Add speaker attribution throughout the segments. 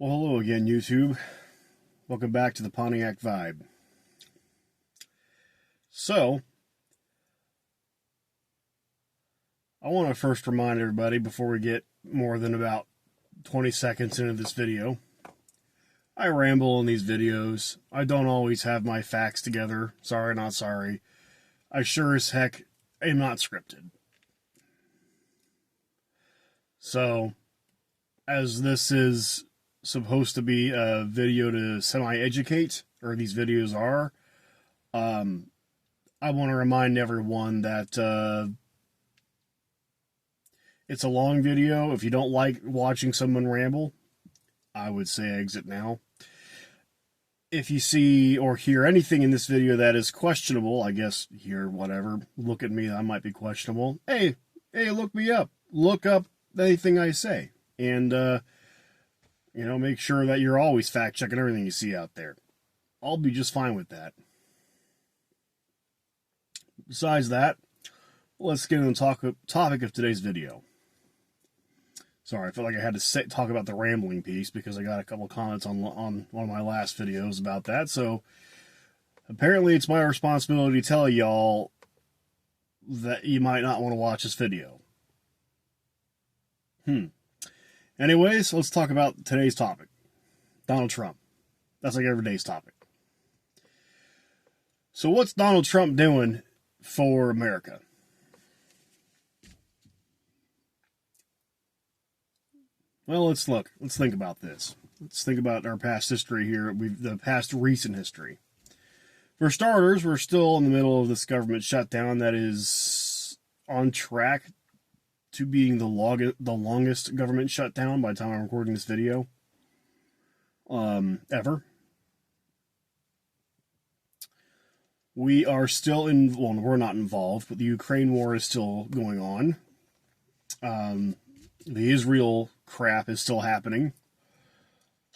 Speaker 1: Well, hello again, YouTube. Welcome back to the Pontiac Vibe. So, I want to first remind everybody before we get more than about 20 seconds into this video. I ramble in these videos. I don't always have my facts together. Sorry, not sorry. I sure as heck am not scripted. So, as this is supposed to be a video to semi-educate, or these videos are, I want to remind everyone that it's a long video. If you don't like watching someone ramble, I would say exit now. If you see or hear anything in this video that is questionable, I guess hear whatever, look at me, I might be questionable. Hey, look me up. Look up anything I say. And, make sure that you're always fact-checking everything you see out there. I'll be just fine with that. Besides that, let's get into the topic of today's video. Sorry, I felt like I had to talk about the rambling piece because I got a couple comments on one of my last videos about that. So apparently it's my responsibility to tell y'all that you might not want to watch this video. Anyways, let's talk about today's topic. Donald Trump. That's like every day's topic. So what's Donald Trump doing for America? Well, let's think about this. Let's think about our past history here, the past recent history. For starters, we're still in the middle of this government shutdown that is on track to being the longest government shutdown by the time I'm recording this video ever. We are still we're not involved, but the Ukraine war is still going on. The Israel crap is still happening.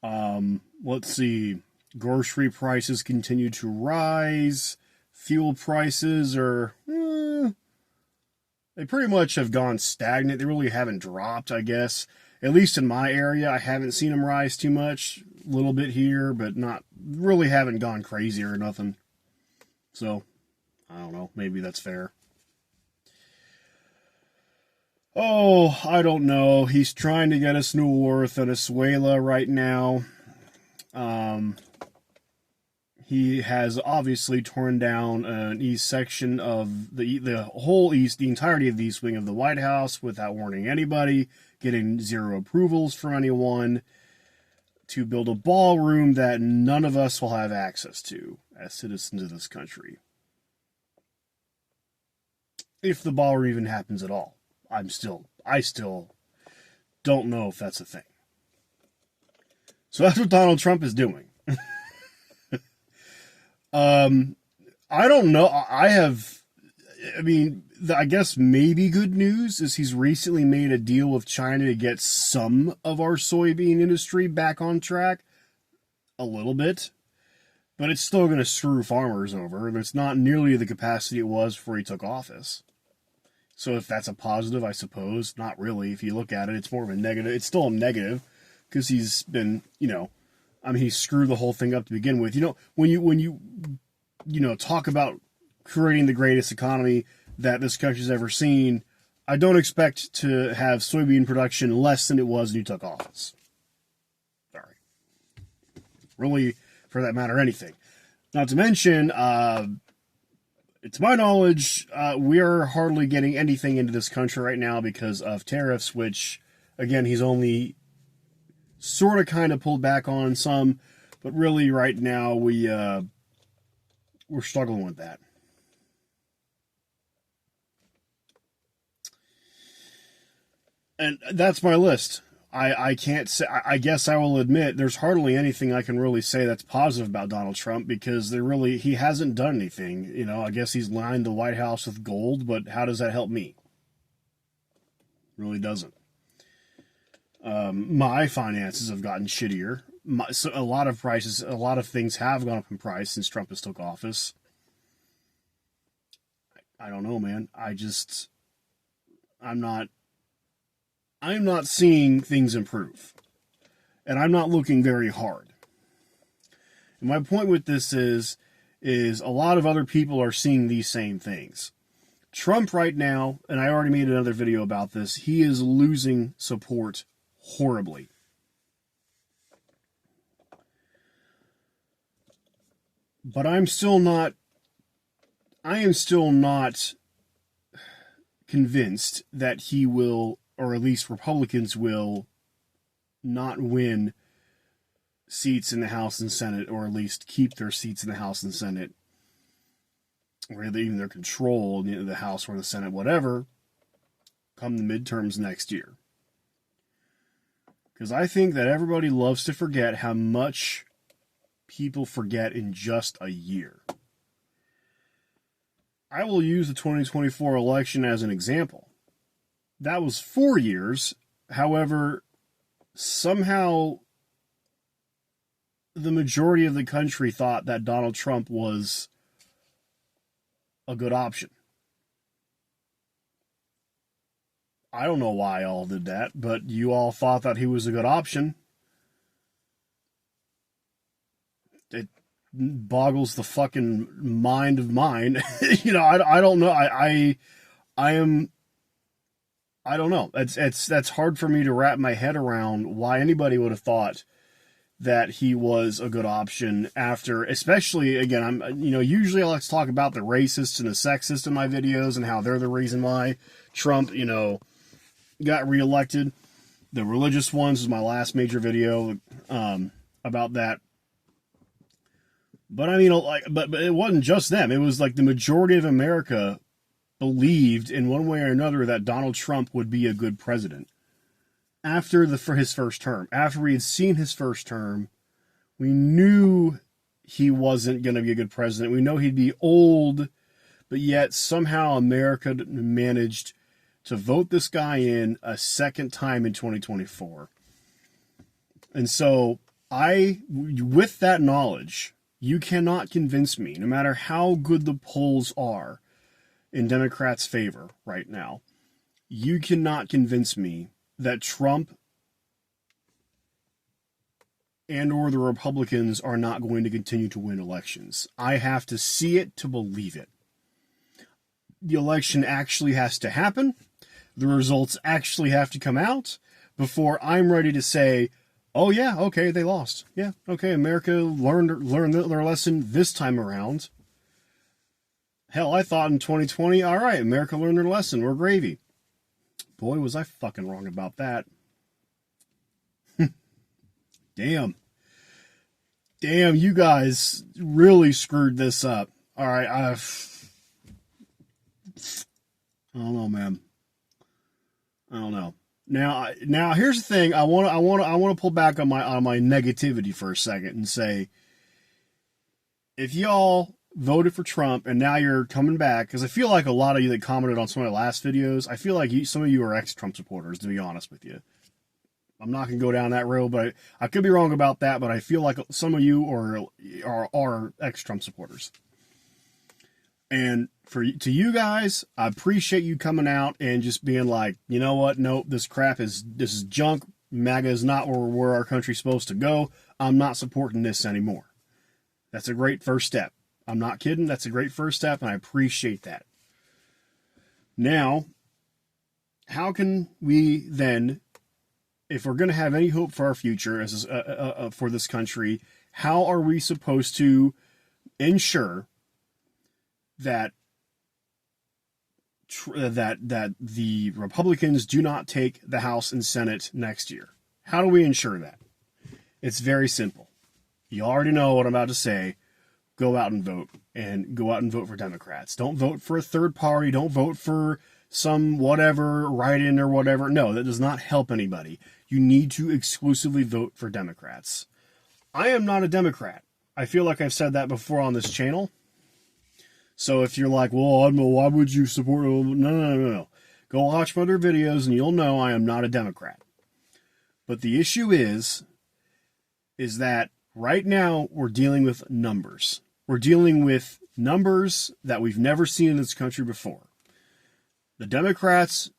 Speaker 1: Let's see. Grocery prices continue to rise. Fuel prices are... they pretty much have gone stagnant. They really haven't dropped, I guess. At least in my area, I haven't seen them rise too much. A little bit here, but really haven't gone crazy or nothing. So, I don't know. Maybe that's fair. Oh, I don't know. He's trying to get us new war with Venezuela right now. He has obviously torn down an east section of the whole east, the entirety of the east wing of the White House without warning anybody, getting zero approvals from anyone, to build a ballroom that none of us will have access to as citizens of this country. If the ballroom even happens at all. I still don't know if that's a thing. So that's what Donald Trump is doing. I don't know. I guess maybe good news is he's recently made a deal with China to get some of our soybean industry back on track. A little bit. But it's still going to screw farmers over. It's not nearly the capacity it was before he took office. So if that's a positive, I suppose, not really. If you look at it, it's more of a negative. It's still a negative because he's been, he screwed the whole thing up to begin with. When you talk about creating the greatest economy that this country's ever seen, I don't expect to have soybean production less than it was when you took office. Sorry. Really, for that matter, anything. Not to mention, to my knowledge, we are hardly getting anything into this country right now because of tariffs, which, again, he's only sort of kind of pulled back on some, but really right now we're struggling with that. And that's my list. I can't say, I guess I will admit there's hardly anything I can really say that's positive about Donald Trump because he hasn't done anything. I guess he's lined the White House with gold, but how does that help me? Really doesn't. My finances have gotten shittier. So a lot of things have gone up in price since Trump has took office. I don't know, man. I'm not seeing things improve. And I'm not looking very hard. And my point with this is a lot of other people are seeing these same things. Trump right now, and I already made another video about this, he is losing support horribly. But I am still not convinced that he will, or at least Republicans will, not win seats in the House and Senate, or at least keep their seats in the House and Senate, or even their control in the House or the Senate, whatever, come the midterms next year. Because I think that everybody loves to forget how much people forget in just a year. I will use the 2024 election as an example. That was 4 years. However, somehow the majority of the country thought that Donald Trump was a good option. I don't know why y'all did that, but you all thought that he was a good option. It boggles the fucking mind of mine. I don't know. I don't know. That's hard for me to wrap my head around why anybody would have thought that he was a good option after, especially, again, usually I like to talk about the racists and the sexists in my videos and how they're the reason why Trump, got reelected. The religious ones is my last major video about that. But but it wasn't just them. It was like the majority of America believed in one way or another that Donald Trump would be a good president. For his first term, after we had seen his first term, we knew he wasn't going to be a good president. We know he'd be old, but yet somehow America managed to vote this guy in a second time in 2024. And so with that knowledge, you cannot convince me, no matter how good the polls are in Democrats' favor right now, you cannot convince me that Trump and or the Republicans are not going to continue to win elections. I have to see it to believe it. The election actually has to happen. The results actually have to come out before I'm ready to say, oh yeah, okay, they lost. Yeah, okay, America learned their lesson this time around. Hell, I thought in 2020, all right, America learned their lesson. We're gravy. Boy, was I fucking wrong about that. Damn, you guys really screwed this up. All right, I don't know, man. I don't know. Now here's the thing. I want to pull back on my negativity for a second and say, if y'all voted for Trump and now you're coming back, because I feel like a lot of you that commented on some of my last videos, I feel like some of you are ex-Trump supporters, to be honest with you. I'm not going to go down that road, but I could be wrong about that, but I feel like some of you are ex-Trump supporters. And to you guys, I appreciate you coming out and just being like, you know what? Nope, this is junk. MAGA is not where our country's supposed to go. I'm not supporting this anymore. That's a great first step. I'm not kidding. That's a great first step, and I appreciate that. Now, how can we then, if we're going to have any hope for our future for this country, how are we supposed to ensure that the Republicans do not take the House and Senate next year? How do we ensure that? It's very simple. You already know what I'm about to say. Go out and vote, and go out and vote for Democrats. Don't vote for a third party. Don't vote for some whatever, write-in or whatever. No, that does not help anybody. You need to exclusively vote for Democrats. I am not a Democrat. I feel like I've said that before on this channel. So if you're like, well, why would you support? No. Go watch my other videos and you'll know I am not a Democrat. But the issue is that right now we're dealing with numbers. We're dealing with numbers that we've never seen in this country before. The Democrats,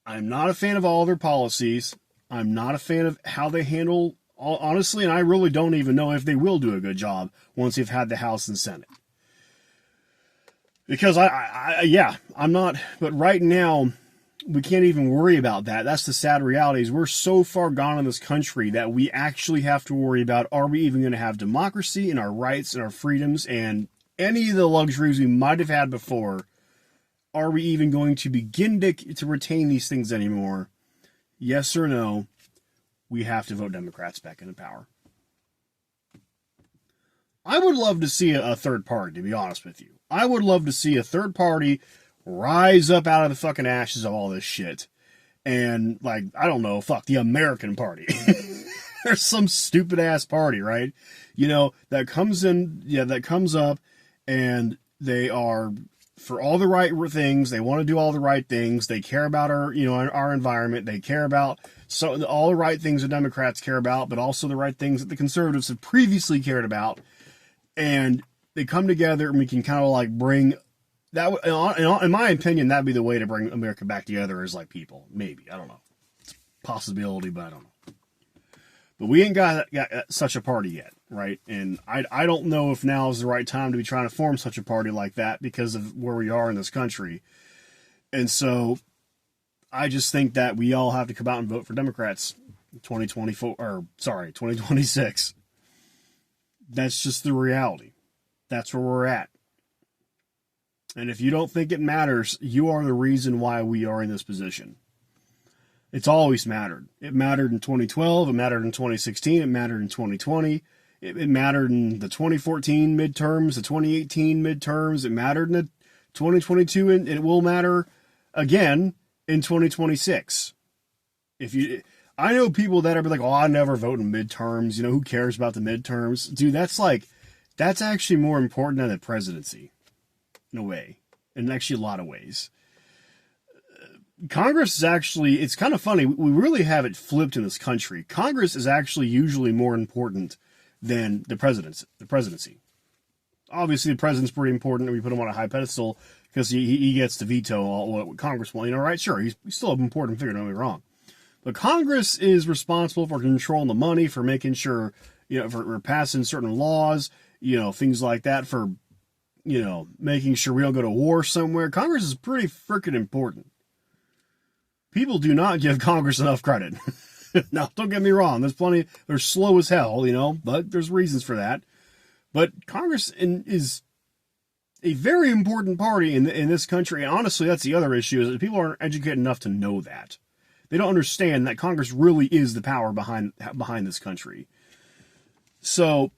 Speaker 1: I'm not a fan of all their policies. I'm not a fan of how they handle honestly, and I really don't even know if they will do a good job once they've had the House and Senate. Because I'm not, but right now, we can't even worry about that. That's the sad reality is we're so far gone in this country that we actually have to worry about, are we even going to have democracy and our rights and our freedoms and any of the luxuries we might have had before? Are we even going to begin to retain these things anymore? Yes or no? We have to vote Democrats back into power. I would love to see a third party, to be honest with you. I would love to see a third party rise up out of the fucking ashes of all this shit. And, like, I don't know, fuck, the American Party. There's some stupid ass party, right? You know, that comes up and they are for all the right things. They want to do all the right things. They care about our environment. They care about all the right things the Democrats care about, but also the right things that the conservatives have previously cared about. And they come together and we can kind of like bring that, in my opinion, that'd be the way to bring America back together as like people. Maybe. I don't know. It's a possibility, but I don't know. But we ain't got such a party yet, right? And I don't know if now is the right time to be trying to form such a party like that because of where we are in this country. And so I just think that we all have to come out and vote for Democrats 2026. That's just the reality. That's where we're at. And if you don't think it matters, you are the reason why we are in this position. It's always mattered. It mattered in 2012. It mattered in 2016. It mattered in 2020. It mattered in the 2014 midterms, the 2018 midterms. It mattered in the 2022, and it will matter again in 2026. I know people that are like, oh, I never vote in midterms. You know, who cares about the midterms? Dude, that's actually more important than the presidency, in a way, in actually a lot of ways. Congress is actually, it's kind of funny. We really have it flipped in this country. Congress is actually usually more important than the presidency. Obviously, the president's pretty important, and we put him on a high pedestal because he gets to veto all what Congress wants. You know, right? Sure, he's still an important figure, don't get me wrong. But Congress is responsible for controlling the money, for making sure, for passing certain laws, things like that, for, making sure we don't go to war somewhere. Congress is pretty freaking important. People do not give Congress enough credit. Now, don't get me wrong. They're slow as hell, but there's reasons for that. But Congress is a very important party in this country. And honestly, that's the other issue, is that people aren't educated enough to know that. They don't understand that Congress really is the power behind this country. So,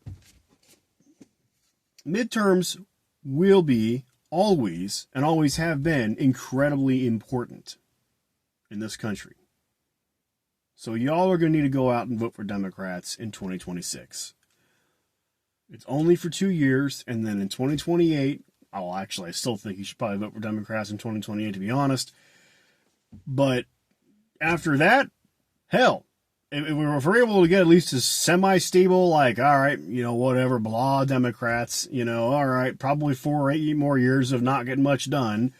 Speaker 1: midterms will be always, and always have been, incredibly important in this country. So y'all are going to need to go out and vote for Democrats in 2026. It's only for 2 years, and then in 2028, I still think you should probably vote for Democrats in 2028, to be honest. But after that, hell, if we're able to get at least a semi-stable, like, all right, whatever, blah, Democrats, all right, probably 4 or 8 more years of not getting much done.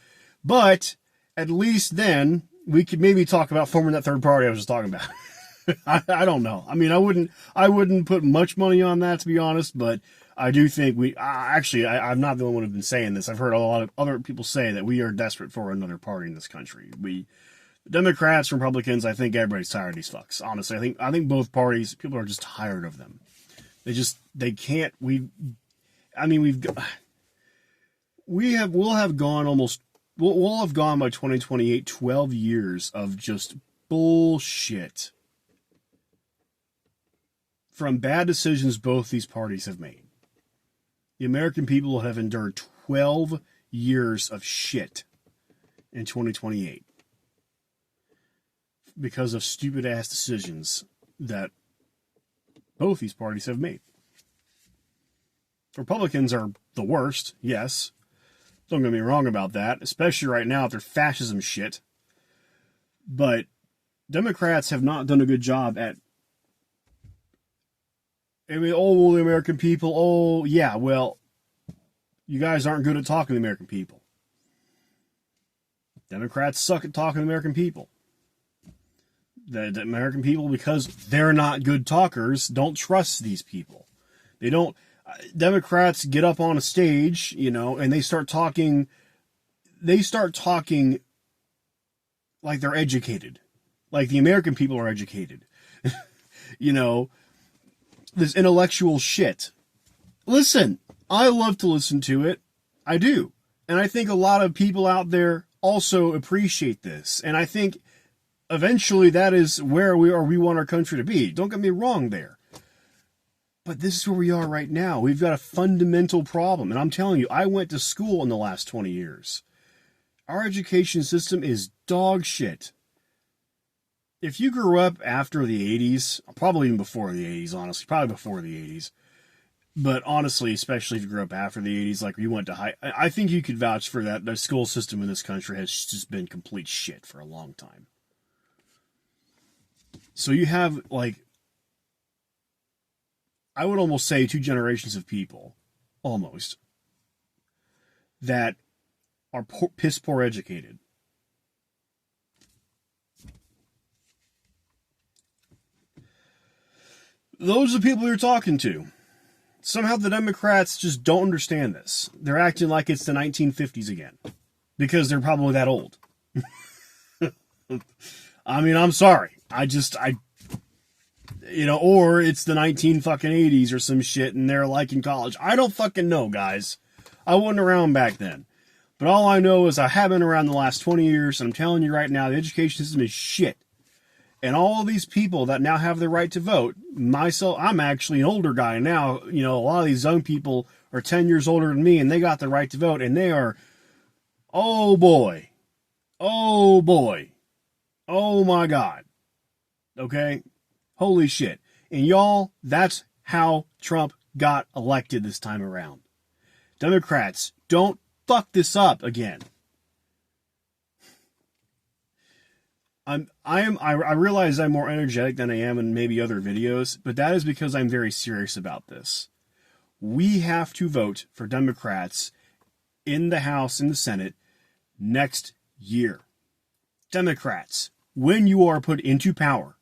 Speaker 1: But at least then we could maybe talk about forming that third party I was just talking about. I don't know. I mean, I wouldn't put much money on that, to be honest, but I do think I'm not the only one who's been saying this. I've heard a lot of other people say that we are desperate for another party in this country. Democrats, Republicans, I think everybody's tired of these fucks. Honestly, I think both parties, people are just tired of them. They can't, we'll have gone by 2028, 12 years of just bullshit from bad decisions both these parties have made. The American people have endured 12 years of shit in 2028 because of stupid ass decisions that both these parties have made. Republicans are the worst, yes. Don't get me wrong about that, especially right now with their fascism shit. But Democrats have not done a good job at, the American people, you guys aren't good at talking to the American people. Democrats suck at talking to the American people. The American people, because they're not good talkers, don't trust these people. They don't. Democrats get up on a stage, and they start talking. They start talking like they're educated, like the American people are educated. This intellectual shit. Listen, I love to listen to it. I do. And I think a lot of people out there also appreciate this. And I think eventually that is where we want our country to be. Don't get me wrong there. But this is where we are right now. We've got a fundamental problem. And I'm telling you, I went to school in the last 20 years. Our education system is dog shit. If you grew up after the 80s, probably even before the 80s, honestly, probably before the 80s, but honestly, especially if you grew up after the 80s, like you went to high, I think you could vouch for that. The school system in this country has just been complete shit for a long time. So you have, like, I would almost say 2 generations of people, almost, that are piss poor educated. Those are the people you're talking to. Somehow the Democrats just don't understand this. They're acting like it's the 1950s again. Because they're probably that old. I mean, I'm sorry. Or it's the 1980s or some shit and they're like in college. I don't fucking know, guys. I wasn't around back then. But all I know is I have been around the last 20 years, and I'm telling you right now, the education system is shit. And all of these people that now have the right to vote, myself, I'm actually an older guy now. A lot of these young people are 10 years older than me, and they got the right to vote, and they are, oh boy, oh my God. Okay? Holy shit. And y'all, that's how Trump got elected this time around. Democrats, don't fuck this up again. I realize I'm more energetic than I am in maybe other videos, but that is because I'm very serious about this. We have to vote for Democrats in the House and the Senate next year. Democrats, when you are put into power,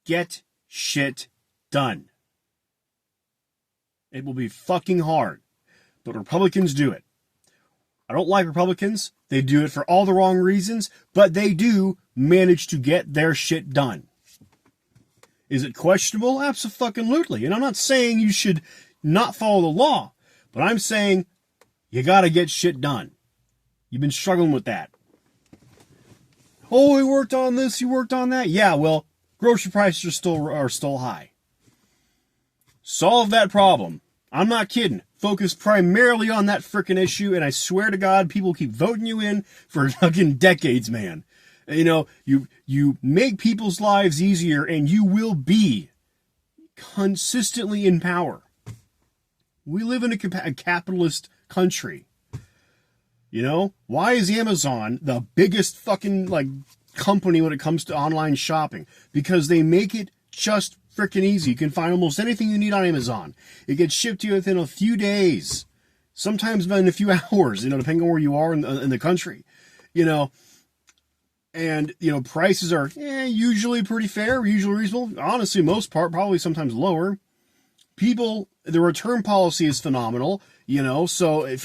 Speaker 1: get shit done. It will be fucking hard, but Republicans do it. I don't like Republicans. They do it for all the wrong reasons, but they do manage to get their shit done. Is it questionable? Absolutely. And I'm not saying you should not follow the law, but I'm saying you got to get shit done. You've been struggling with that. Oh, he worked on this, he worked on that. Yeah, well, grocery prices are still high. Solve that problem. I'm not kidding. Focus primarily on that frickin' issue, and I swear to God, people keep voting you in for fucking decades, man. You make people's lives easier, and you will be consistently in power. We live in a capitalist country. Why is Amazon the biggest fucking, company when it comes to online shopping? Because they make it just freaking easy. You can find almost anything you need on Amazon. It gets shipped to you within a few days, sometimes in a few hours, depending on where you are in the country, and prices are usually pretty fair, usually reasonable. Honestly, most part, probably sometimes lower. The return policy is phenomenal, so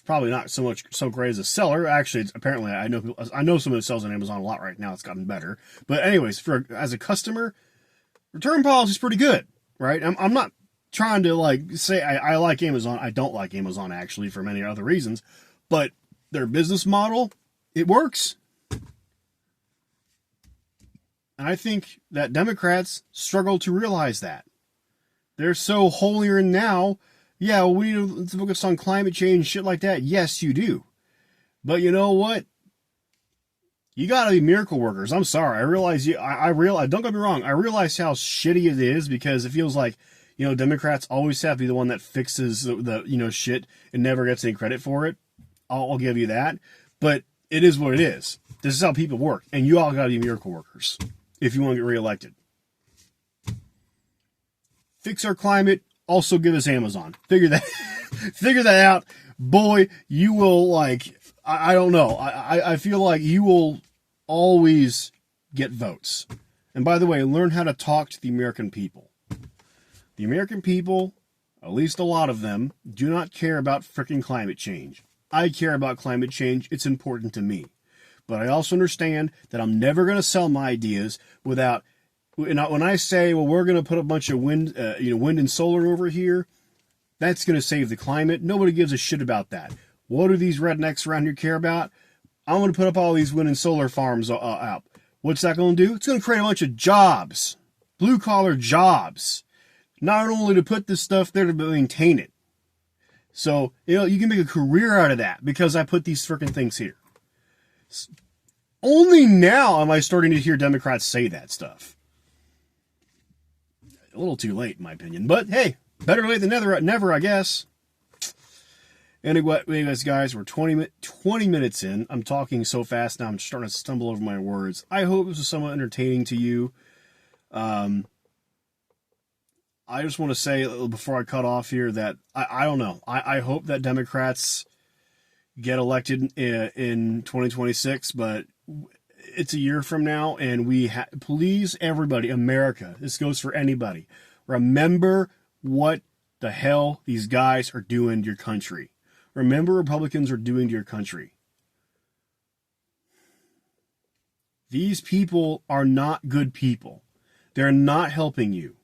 Speaker 1: probably not so great as a seller. Actually, apparently I know someone who sells on Amazon a lot right now. It's gotten better, but anyways, as a customer, return policy is pretty good, right? I'm not trying to say I like Amazon. I don't like Amazon actually for many other reasons, but their business model, it works. And I think that Democrats struggle to realize that. They're so holier than now. Yeah, we need to focus on climate change and shit like that. Yes, you do. But you know what? You gotta be miracle workers. I'm sorry. I realize don't get me wrong. I realize how shitty it is because it feels like, Democrats always have to be the one that fixes the shit and never gets any credit for it. I'll give you that. But it is what it is. This is how people work. And you all gotta be miracle workers if you want to get reelected. Fix our climate. Also give us Amazon. Figure that out. Boy, you will I don't know. I feel like you will always get votes. And by the way, learn how to talk to the American people. The American people, at least a lot of them, do not care about frickin' climate change. I care about climate change. It's important to me. But I also understand that I'm never going to sell my ideas without... When I say, well, we're going to put a bunch of wind and solar over here, that's going to save the climate. Nobody gives a shit about that. What do these rednecks around here care about? I'm going to put up all these wind and solar farms out. What's that going to do? It's going to create a bunch of jobs. Blue-collar jobs. Not only to put this stuff there to maintain it. So, you can make a career out of that because I put these freaking things here. Only now am I starting to hear Democrats say that stuff. A little too late, in my opinion. But, hey, better late than never, I guess. Anyways, guys, we're 20 minutes in. I'm talking so fast now I'm starting to stumble over my words. I hope this was somewhat entertaining to you. I just want to say before I cut off here that I don't know. I hope that Democrats get elected in 2026, but it's a year from now, and please, everybody, America, this goes for anybody, remember what the hell these guys are doing to your country. Remember Republicans are doing to your country. These people are not good people. They're not helping you.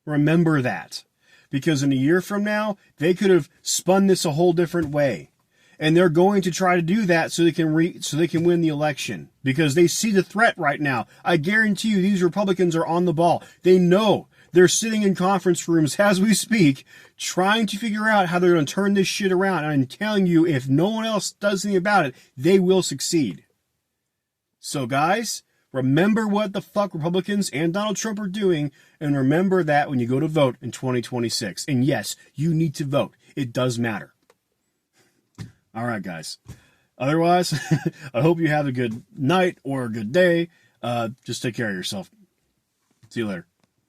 Speaker 1: Remember that. Because in a year from now, they could have spun this a whole different way. And they're going to try to do that so they can win the election. Because they see the threat right now. I guarantee you these Republicans are on the ball. They know. They're sitting in conference rooms as we speak, trying to figure out how they're going to turn this shit around. And I'm telling you, if no one else does anything about it, they will succeed. So guys, remember what the fuck Republicans and Donald Trump are doing, and remember that when you go to vote in 2026. And yes, you need to vote. It does matter. All right, guys. Otherwise, I hope you have a good night or a good day. Just take care of yourself. See you later.